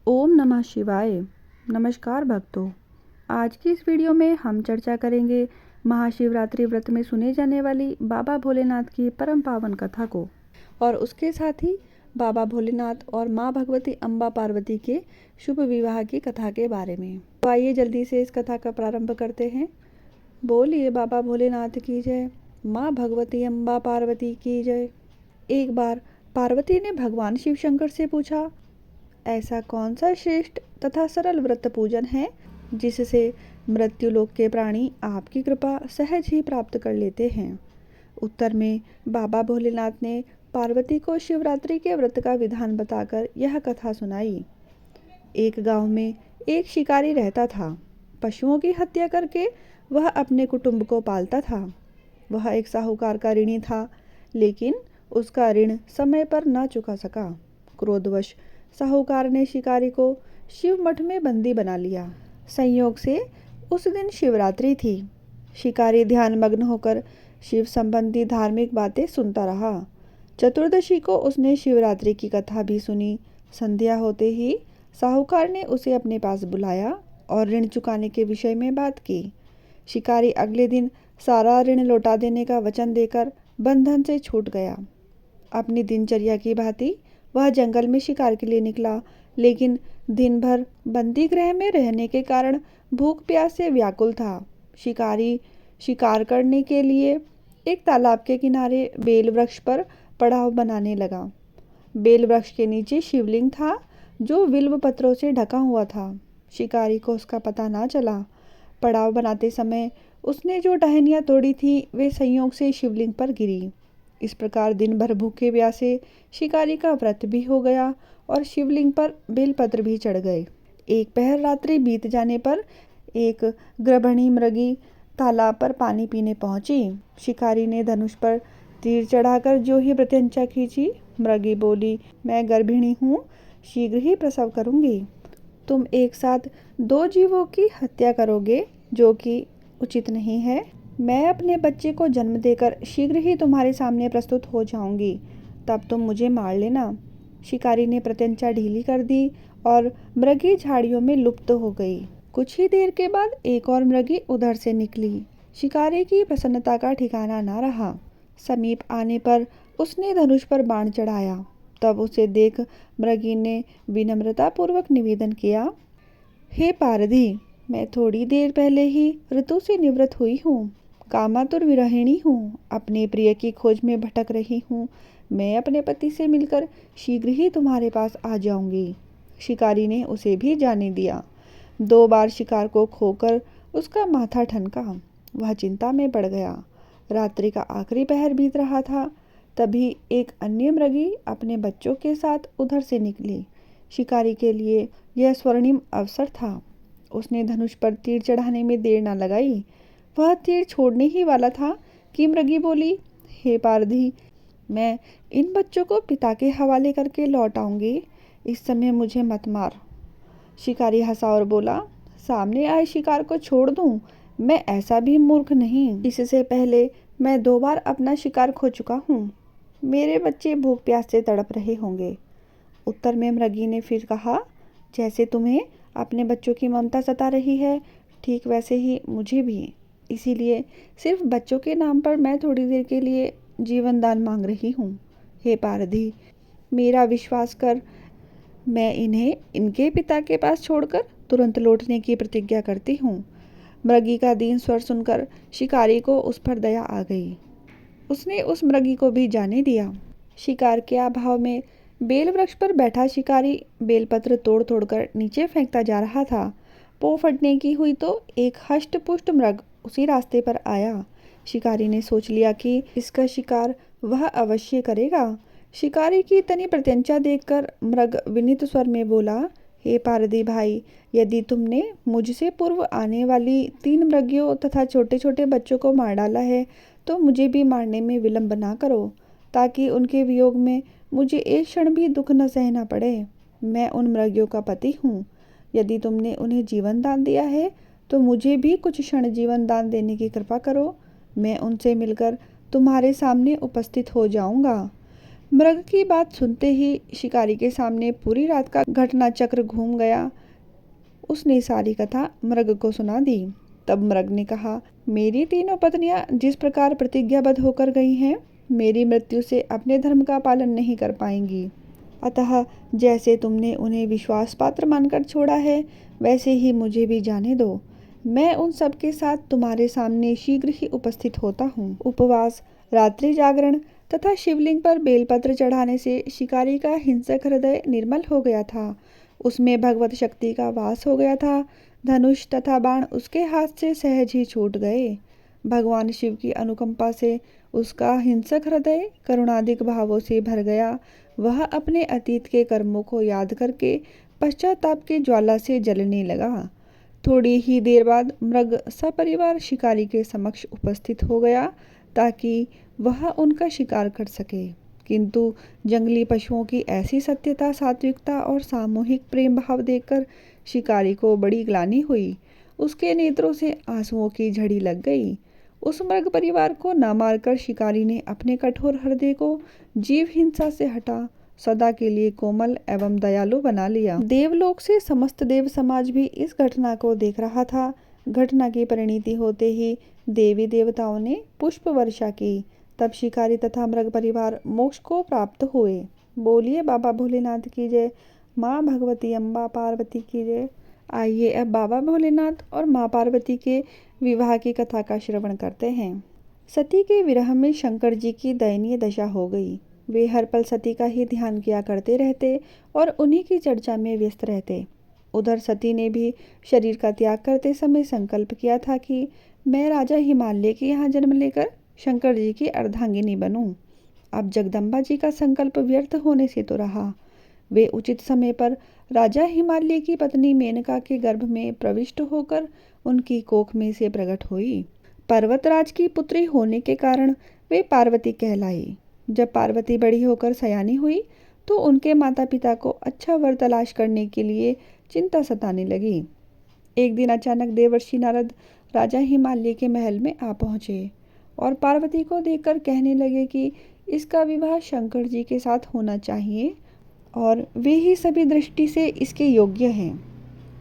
ओम नमः शिवाय। नमस्कार भक्तों, आज की इस वीडियो में हम चर्चा करेंगे महाशिवरात्रि व्रत में सुने जाने वाली बाबा भोलेनाथ की परम पावन कथा को और उसके साथ ही बाबा भोलेनाथ और माँ भगवती अम्बा पार्वती के शुभ विवाह की कथा के बारे में। तो आइए जल्दी से इस कथा का प्रारंभ करते हैं। बोलिए बाबा भोलेनाथ की जय, माँ भगवती अम्बा पार्वती की जय। एक बार पार्वती ने भगवान शिव शंकर से पूछा, ऐसा कौन सा श्रेष्ठ तथा सरल व्रत पूजन है जिससे मृत्युलोक के प्राणी आपकी कृपा सहज ही प्राप्त कर लेते हैं। उत्तर में बाबा भोलेनाथ ने पार्वती को शिवरात्रि के व्रत का विधान बताकर यह कथा सुनाई। एक गांव में एक शिकारी रहता था। पशुओं की हत्या करके वह अपने कुटुंब को पालता था। वह एक साहूकार का ऋणी था, लेकिन उसका ऋण समय पर न चुका सका। क्रोधवश साहूकार ने शिकारी को शिव मठ में बंदी बना लिया। संयोग से उस दिन शिवरात्रि थी। शिकारी ध्यान मग्न होकर शिव संबंधी धार्मिक बातें सुनता रहा। चतुर्दशी को उसने शिवरात्रि की कथा भी सुनी। संध्या होते ही साहूकार ने उसे अपने पास बुलाया और ऋण चुकाने के विषय में बात की। शिकारी अगले दिन सारा ऋण लौटा देने का वचन देकर बंधन से छूट गया। अपनी दिनचर्या की भांति वह जंगल में शिकार के लिए निकला, लेकिन दिन भर बंदी गृह में रहने के कारण भूख प्यास से व्याकुल था। शिकारी शिकार करने के लिए एक तालाब के किनारे बेल वृक्ष पर पड़ाव बनाने लगा। बेल वृक्ष के नीचे शिवलिंग था जो बिल्व पत्रों से ढका हुआ था। शिकारी को उसका पता ना चला। पड़ाव बनाते समय उसने जो टहनियाँ तोड़ी थी वे संयोग से शिवलिंग पर गिरी। इस प्रकार दिन भर भूखे प्यासे शिकारी का व्रत भी हो गया और शिवलिंग पर बेलपत्र भी चढ़ गए। एक पहर रात्रि बीत जाने पर एक गर्भिणी मृगी तालाब पर पानी पीने पहुंची। शिकारी ने धनुष पर तीर चढ़ाकर जो ही प्रत्यंचा खींची। मृगी बोली, मैं गर्भिणी हूँ, शीघ्र ही प्रसव करूंगी। तुम एक साथ दो जीवों की हत्या करोगे, जो कि उचित नहीं है। मैं अपने बच्चे को जन्म देकर शीघ्र ही तुम्हारे सामने प्रस्तुत हो जाऊंगी, तब तुम मुझे मार लेना। शिकारी ने प्रत्यंचा ढीली कर दी और मृगी झाड़ियों में लुप्त हो गई। कुछ ही देर के बाद एक और मृगी उधर से निकली। शिकारी की प्रसन्नता का ठिकाना ना रहा। समीप आने पर उसने धनुष पर बाण चढ़ाया। तब उसे देख मृगी ने विनम्रता पूर्वक निवेदन किया, हे पारधी, मैं थोड़ी देर पहले ही ऋतु से निवृत्त हुई हूँ। कामातुर विरहिणी हूँ, अपने प्रिय की खोज में भटक रही हूँ। मैं अपने पति से मिलकर शीघ्र ही तुम्हारे पास आ जाऊंगी। शिकारी ने उसे भी जाने दिया। 2 बार शिकार को खोकर उसका माथा ठनका। वह चिंता में पड़ गया। रात्रि का आखिरी पहर बीत रहा था। तभी एक अन्य मृगी अपने बच्चों के साथ उधर से निकली। शिकारी के लिए यह स्वर्णिम अवसर था। उसने धनुष पर तीर चढ़ाने में देर न लगाई। वह तीर छोड़ने ही वाला था कि मृगी बोली, हे पारधी, मैं इन बच्चों को पिता के हवाले करके लौट आऊंगी। इस समय मुझे मत मार। शिकारी हंसा और बोला, सामने आए शिकार को छोड़ दूं? मैं ऐसा भी मूर्ख नहीं। इससे पहले मैं 2 बार अपना शिकार खो चुका हूँ। मेरे बच्चे भूख प्यास से तड़प रहे होंगे। उत्तर में मृगी ने फिर कहा, जैसे तुम्हें अपने बच्चों की ममता सता रही है, ठीक वैसे ही मुझे भी। इसीलिए सिर्फ बच्चों के नाम पर मैं थोड़ी देर के लिए जीवन दान मांग रही हूँ। हे पारधी, मेरा विश्वास कर। मैं इन्हें इनके पिता के पास छोड़कर तुरंत लौटने की प्रतिज्ञा करती हूँ। मृगी का दीन स्वर सुनकर शिकारी को उस पर दया आ गई। उसने उस मृगी को भी जाने दिया। शिकार के अभाव में बेल वृक्ष पर बैठा शिकारी बेलपत्र तोड़ तोड़कर नीचे फेंकता जा रहा था। पो फटने की हुई तो एक हष्ट पुष्ट मृग उसी रास्ते पर आया। शिकारी ने सोच लिया कि इसका शिकार वह अवश्य करेगा। शिकारी की तनी प्रत्यंचा देखकर मृग विनीत स्वर में बोला, हे पारधी भाई, यदि तुमने मुझसे पूर्व आने वाली 3 मृगियों तथा छोटे छोटे बच्चों को मार डाला है, तो मुझे भी मारने में विलंब ना करो, ताकि उनके वियोग में मुझे एक क्षण भी दुख न सहना पड़े। मैं उन मृगियों का पति हूँ। यदि तुमने उन्हें जीवन दान दिया है, तो मुझे भी कुछ क्षण जीवन दान देने की कृपा करो। मैं उनसे मिलकर तुम्हारे सामने उपस्थित हो जाऊंगा। मृग की बात सुनते ही शिकारी के सामने पूरी रात का घटना चक्र घूम गया। उसने सारी कथा मृग को सुना दी। तब मृग ने कहा, मेरी तीनों पत्नियां जिस प्रकार प्रतिज्ञाबद्ध होकर गई हैं, मेरी मृत्यु से अपने धर्म का पालन नहीं कर पाएंगी। अतः जैसे तुमने उन्हें विश्वास पात्र मानकर छोड़ा है, वैसे ही मुझे भी जाने दो। मैं उन सब के साथ तुम्हारे सामने शीघ्र ही उपस्थित होता हूँ। उपवास, रात्रि जागरण तथा शिवलिंग पर बेलपत्र चढ़ाने से शिकारी का हिंसक हृदय निर्मल हो गया था। उसमें भगवत शक्ति का वास हो गया था। धनुष तथा बाण उसके हाथ से सहज ही छूट गए। भगवान शिव की अनुकंपा से उसका हिंसक हृदय करुणादिक भावों से भर गया। वह अपने अतीत के कर्मों को याद करके पश्चाताप की ज्वाला से जलने लगा। थोड़ी ही देर बाद मृग सपरिवार शिकारी के समक्ष उपस्थित हो गया ताकि वह उनका शिकार कर सके। किंतु जंगली पशुओं की ऐसी सत्यता, सात्विकता और सामूहिक प्रेम भाव देखकर शिकारी को बड़ी ग्लानि हुई। उसके नेत्रों से आंसुओं की झड़ी लग गई। उस मृग परिवार को न मारकर शिकारी ने अपने कठोर हृदय को जीव हिंसा से हटा सदा के लिए कोमल एवं दयालु बना लिया। देवलोक से समस्त देव समाज भी इस घटना को देख रहा था। घटना की परिणति होते ही देवी देवताओं ने पुष्प वर्षा की। तब शिकारी तथा मृग परिवार मोक्ष को प्राप्त हुए। बोलिए बाबा भोलेनाथ की जय। माँ भगवती अम्बा पार्वती की जय। आइए अब बाबा भोलेनाथ और माँ पार्वती के विवाह की कथा का श्रवण करते हैं। सती के विरह में शंकर जी की दयनीय दशा हो गई। वे हर पल सती का ही ध्यान किया करते रहते और उन्हीं की चर्चा में व्यस्त रहते। उधर सती ने भी शरीर का त्याग करते समय संकल्प किया था कि मैं राजा हिमालय के यहाँ जन्म लेकर शंकर जी की अर्धांगिनी बनूं। अब जगदम्बा जी का संकल्प व्यर्थ होने से तो रहा। वे उचित समय पर राजा हिमालय की पत्नी मेनका के गर्भ में प्रविष्ट होकर उनकी कोख में से प्रकट हुई। पर्वतराज की पुत्री होने के कारण वे पार्वती कहलाई। जब पार्वती बड़ी होकर सयानी हुई तो उनके माता पिता को अच्छा वर तलाश करने के लिए चिंता सताने लगी। एक दिन अचानक देवर्षि नारद राजा हिमालय के महल में आ पहुँचे और पार्वती को देखकर कहने लगे कि इसका विवाह शंकर जी के साथ होना चाहिए और वे ही सभी दृष्टि से इसके योग्य हैं।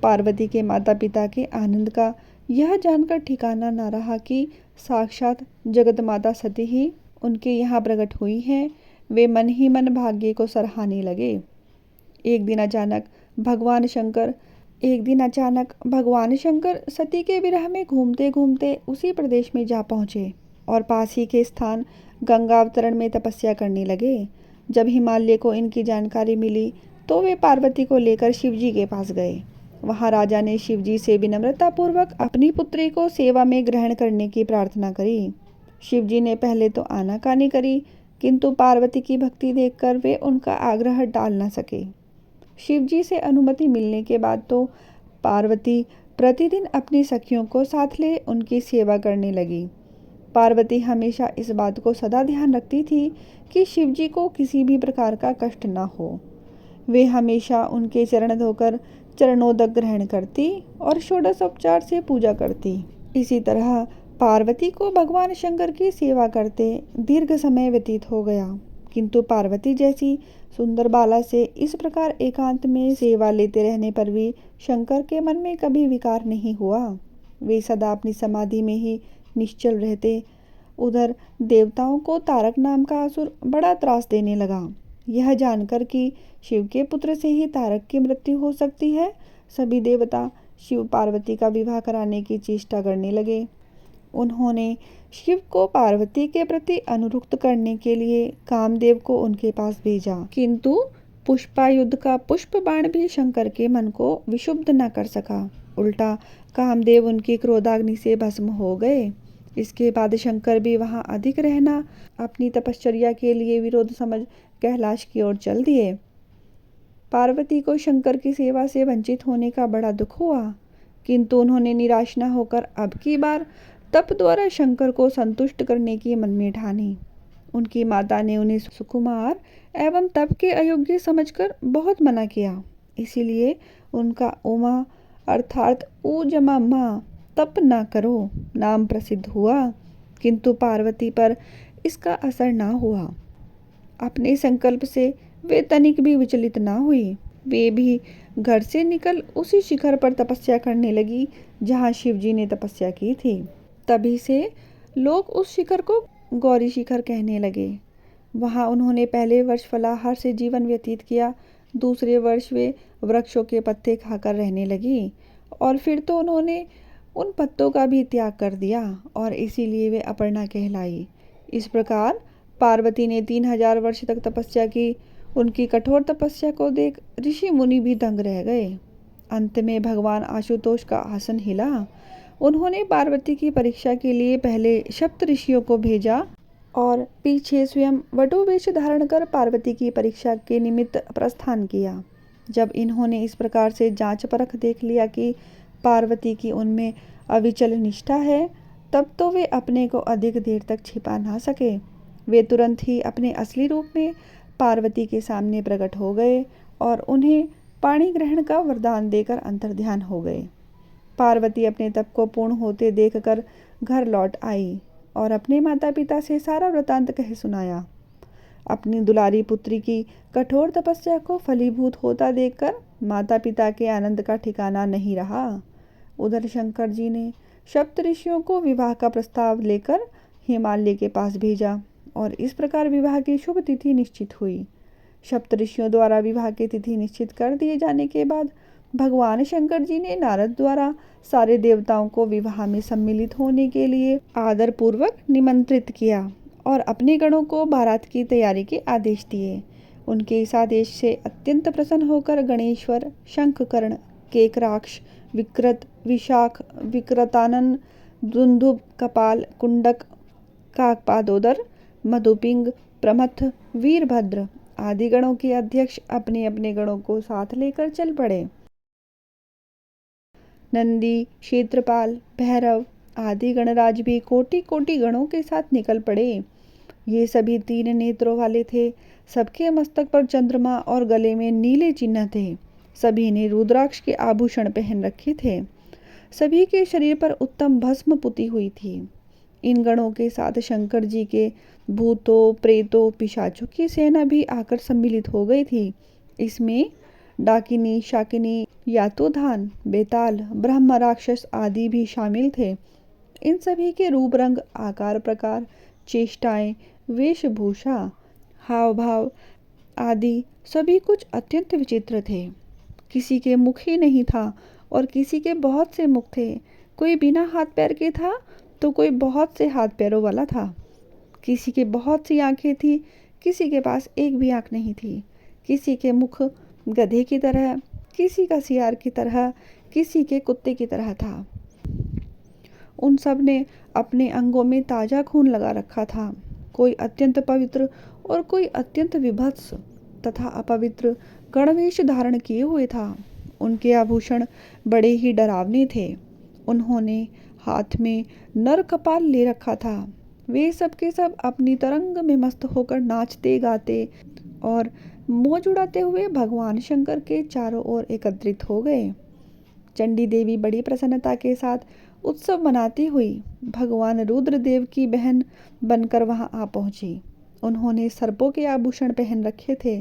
पार्वती के माता पिता के आनंद का यह जानकर ठिकाना न रहा कि साक्षात जगत माता सती ही उनके यहाँ प्रकट हुई हैं। वे मन ही मन भाग्य को सराहने लगे। एक दिन अचानक भगवान शंकर सती के विरह में घूमते घूमते उसी प्रदेश में जा पहुँचे और पास ही के स्थान गंगावतरण में तपस्या करने लगे। जब हिमालय को इनकी जानकारी मिली तो वे पार्वती को लेकर शिवजी के पास गए। वहाँ राजा ने शिवजी से विनम्रता पूर्वक अपनी पुत्री को सेवा में ग्रहण करने की प्रार्थना करी। शिवजी ने पहले तो आनाकानी करी, किंतु पार्वती की भक्ति देखकर वे उनका आग्रह टाल न सके। शिवजी से अनुमति मिलने के बाद तो पार्वती प्रतिदिन अपनी सखियों को साथ ले उनकी सेवा करने लगी। पार्वती हमेशा इस बात को सदा ध्यान रखती थी कि शिवजी को किसी भी प्रकार का कष्ट न हो। वे हमेशा उनके चरण धोकर चरणोदक ग्रहण करती और षोडशोपचार से पूजा करती। इसी तरह पार्वती को भगवान शंकर की सेवा करते दीर्घ समय व्यतीत हो गया, किंतु पार्वती जैसी सुंदर बाला से इस प्रकार एकांत में सेवा लेते रहने पर भी शंकर के मन में कभी विकार नहीं हुआ। वे सदा अपनी समाधि में ही निश्चल रहते। उधर देवताओं को तारक नाम का असुर बड़ा त्रास देने लगा। यह जानकर कि शिव के पुत्र से ही तारक की मृत्यु हो सकती है, सभी देवता शिव पार्वती का विवाह कराने की चेष्टा करने लगे। उन्होंने शिव को पार्वती के प्रति अनुरक्त करने के लिए कामदेव को उनके पास भेजा, किंतु पुष्पायुध का पुष्प बाण भी शंकर के मन को विशुद्ध न कर सका। उल्टा कामदेव उनकी क्रोधाग्नि से भस्म हो गए। इसके बाद शंकर भी वहां अधिक रहना अपनी तपश्चर्या के लिए विरोध समझ कैलाश की ओर चल दिए। पार्वती को शंकर की सेवा से वंचित होने का बड़ा दुख हुआ, किंतु उन्होंने निराश न होकर अब की बार तप द्वारा शंकर को संतुष्ट करने की मन में ठानी। उनकी माता ने उन्हें सुकुमार एवं तप के अयोग्य समझकर बहुत मना किया। इसीलिए उनका उमा अर्थात ऊजमा माँ तप न करो नाम प्रसिद्ध हुआ, किंतु पार्वती पर इसका असर न हुआ। अपने संकल्प से वे तनिक भी विचलित ना हुई। वे भी घर से निकल उसी शिखर पर तपस्या करने लगी जहाँ शिवजी ने तपस्या की थी। तभी से लोग उस शिखर को गौरी शिखर कहने लगे। वहाँ उन्होंने पहले वर्ष फलाहार से जीवन व्यतीत किया, दूसरे वर्ष वे वृक्षों के पत्ते खाकर रहने लगी और फिर तो उन्होंने उन पत्तों का भी त्याग कर दिया और इसीलिए वे अपर्णा कहलाई। इस प्रकार पार्वती ने 3000 वर्ष तक तपस्या की। उनकी कठोर तपस्या को देख ऋषि मुनि भी दंग रह गए। अंत में भगवान आशुतोष का आसन हिला। उन्होंने पार्वती की परीक्षा के लिए पहले सप्त ऋषियों को भेजा और पीछे स्वयं वटुवेश धारण कर पार्वती की परीक्षा के निमित्त प्रस्थान किया। जब इन्होंने इस प्रकार से जांच परख देख लिया कि पार्वती की उनमें अविचल निष्ठा है, तब तो वे अपने को अधिक देर तक छिपा ना सके। वे तुरंत ही अपने असली रूप में पार्वती के सामने प्रकट हो गए और उन्हें पाणी ग्रहण का वरदान देकर अंतर्ध्यान हो गए। पार्वती अपने तप को पूर्ण होते देखकर घर लौट आई और अपने माता पिता से सारा वृतांत कह सुनाया। अपनी दुलारी पुत्री की कठोर तपस्या को फलीभूत होता देखकर माता पिता के आनंद का ठिकाना नहीं रहा। उधर शंकर जी ने सप्त ऋषियों को विवाह का प्रस्ताव लेकर हिमालय के पास भेजा और इस प्रकार विवाह की शुभ तिथि निश्चित हुई। सप्त ऋषियों द्वारा विवाह की तिथि निश्चित कर दिए जाने के बाद भगवान शंकर जी ने नारद द्वारा सारे देवताओं को विवाह में सम्मिलित होने के लिए आदर पूर्वक निमंत्रित किया और अपने गणों को बारात की तैयारी के आदेश दिए। उनके इस आदेश से अत्यंत प्रसन्न होकर गणेश्वर, शंखकर्ण, केकराक्ष, विकृत, विशाख, विकृतानन, दुंदुभ, कपाल, कुंडक, काकपादोदर, मधुपिंग, प्रमथ, वीरभद्र आदि गणों के अध्यक्ष अपने अपने गणों को साथ लेकर चल पड़े। नंदी, क्षेत्रपाल, भैरव आदि गणराज भी कोटि कोटि गणों के साथ निकल पड़े। ये सभी 3 नेत्रों वाले थे। सबके मस्तक पर चंद्रमा और गले में नीले चिन्ह थे। सभी ने रुद्राक्ष के आभूषण पहन रखे थे। सभी के शरीर पर उत्तम भस्म पुती हुई थी। इन गणों के साथ शंकर जी के भूतों, प्रेतों, पिशाचों की सेना भी आकर सम्मिलित हो गई थी। इसमें डाकिनी, शाकिनी, यातुधान, बेताल, ब्रह्म राक्षस आदि भी शामिल थे। इन सभी के रूप, रंग, आकार प्रकार, चेष्टाएं, वेशभूषा, हाव भाव आदि सभी कुछ अत्यंत विचित्र थे। किसी के मुख ही नहीं था और किसी के बहुत से मुख थे। कोई बिना हाथ पैर के था तो कोई बहुत से हाथ पैरों वाला था। किसी के बहुत सी आंखें थी, किसी के पास एक भी आंख नहीं थी। किसी के मुख गधे की तरह, किसी का सियार की तरह, किसी के कुत्ते की तरह था। उन सब ने अपने अंगों में ताजा खून लगा रखा था। कोई अत्यंत पवित्र और कोई अत्यंत विभत्स तथा अपवित्र गणवेश धारण किए हुए था। उनके आभूषण बड़े ही डरावने थे। उन्होंने हाथ में नर कपाल ले रखा था। वे सब के सब अपनी तरंग में मस्त होकर नाचते गाते और मौज उड़ाते हुए भगवान शंकर के चारों ओर एकत्रित हो गए। चंडी देवी बड़ी प्रसन्नता के साथ उत्सव मनाती हुई भगवान रुद्रदेव की बहन बनकर वहां आ पहुंची। उन्होंने सर्पों के आभूषण पहन रखे थे।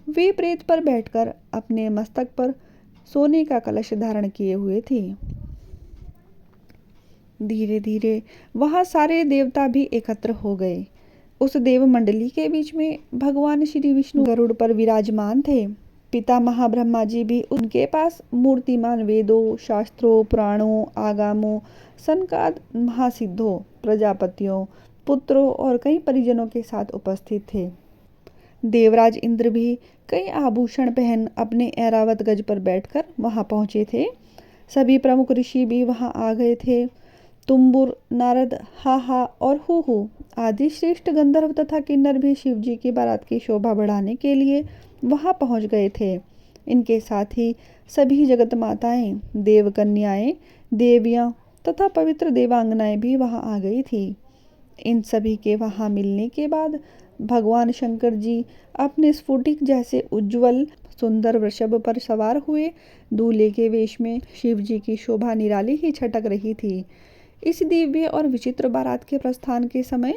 वे प्रेत पर बैठकर अपने मस्तक पर सोने का कलश धारण किए हुए थी। धीरे धीरे वहां सारे देवता भी एकत्र हो गए। उस देव मंडली के बीच में भगवान श्री विष्णु गरुड़ पर विराजमान थे। पिता महाब्रह्मा जी भी उनके पास मूर्तिमान वेदों, शास्त्रों, पुराणों, आगमों, सनकाद महासिद्धों, प्रजापतियों, पुत्रों और कई परिजनों के साथ उपस्थित थे। देवराज इंद्र भी कई आभूषण पहन अपने ऐरावत गज पर बैठकर वहां पहुंचे थे। सभी प्रमुख ऋषि भी वहां आ गए थे। तुम्बुर, नारद, हाहा और हूहू आदि श्रेष्ठ गंधर्व तथा किन्नर भी शिवजी की बारात की शोभा बढ़ाने के लिए वहां पहुंच गए थे। इनके साथ ही सभी जगत माताएं, देव कन्याएं, देवियां तथा पवित्र देवांगनाएं भी वहां आ गई थी। इन सभी के वहां मिलने के बाद भगवान शंकर जी अपने स्फुटिक जैसे उज्जवल सुंदर वृषभ पर सवार हुए दूल्हे के वेश में शिव जी की शोभा निराली ही छटक रही थी। इस दिव्य और विचित्र बारात के प्रस्थान के समय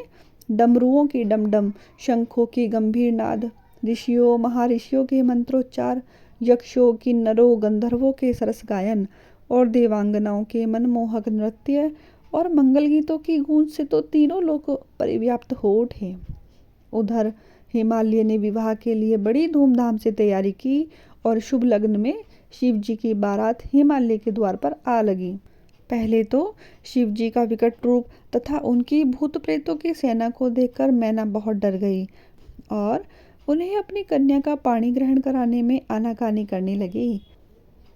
डमरुओं की डमडम, शंखों की गंभीर नाद, ऋषियों महर्षियों के मंत्रोच्चार, यक्षों किन्नरों गंधर्वों के सरस गायन और देवांगनाओं के मनमोहक नृत्य और मंगल गीतों की गूंज से तो तीनों लोग परिव्याप्त हो उठे। उधर हिमालय ने विवाह के लिए बड़ी धूमधाम से तैयारी की और शुभ लग्न में शिव जी की बारात हिमालय के द्वार पर आ लगी। पहले तो शिव जी का विकट रूप तथा उनकी भूत प्रेतों की सेना को देखकर मैना बहुत डर गई और उन्हें अपनी कन्या का पाणी ग्रहण कराने में आनाकानी करने लगी।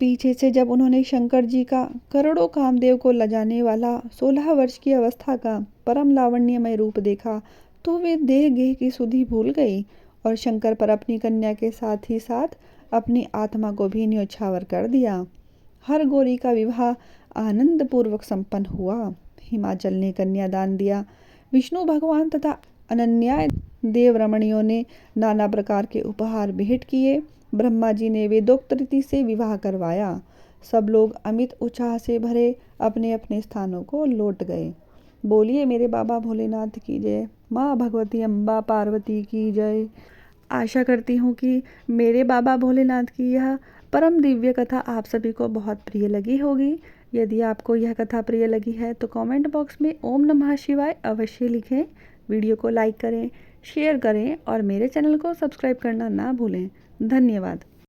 पीछे से जब उन्होंने शंकर जी का करोड़ों कामदेव को लजाने वाला 16 वर्ष की अवस्था का परम लावण्यमय रूप देखा तो वे देह गेह की सुधि भूल गई और शंकर पर अपनी कन्या के साथ ही साथ अपनी आत्मा को भी न्योछावर कर दिया। हर गौरी का विवाह आनंद पूर्वक संपन्न हुआ। हिमाचल ने कन्यादान दिया। विष्णु भगवान तथा अनन्या देव रमणियों ने नाना प्रकार के उपहार भेंट किए। ब्रह्मा जी ने वेदोक्त रीति से विवाह करवाया। सब लोग अमित उत्साह से भरे अपने अपने स्थानों को लौट गए। बोलिए मेरे बाबा भोलेनाथ की जय। माँ भगवती अम्बा पार्वती की जय। आशा करती हूँ कि मेरे बाबा भोलेनाथ की यह परम दिव्य कथा आप सभी को बहुत प्रिय लगी होगी। यदि आपको यह कथा प्रिय लगी है तो कमेंट बॉक्स में ओम नमः शिवाय अवश्य लिखें। वीडियो को लाइक करें, शेयर करें और मेरे चैनल को सब्सक्राइब करना ना भूलें। धन्यवाद।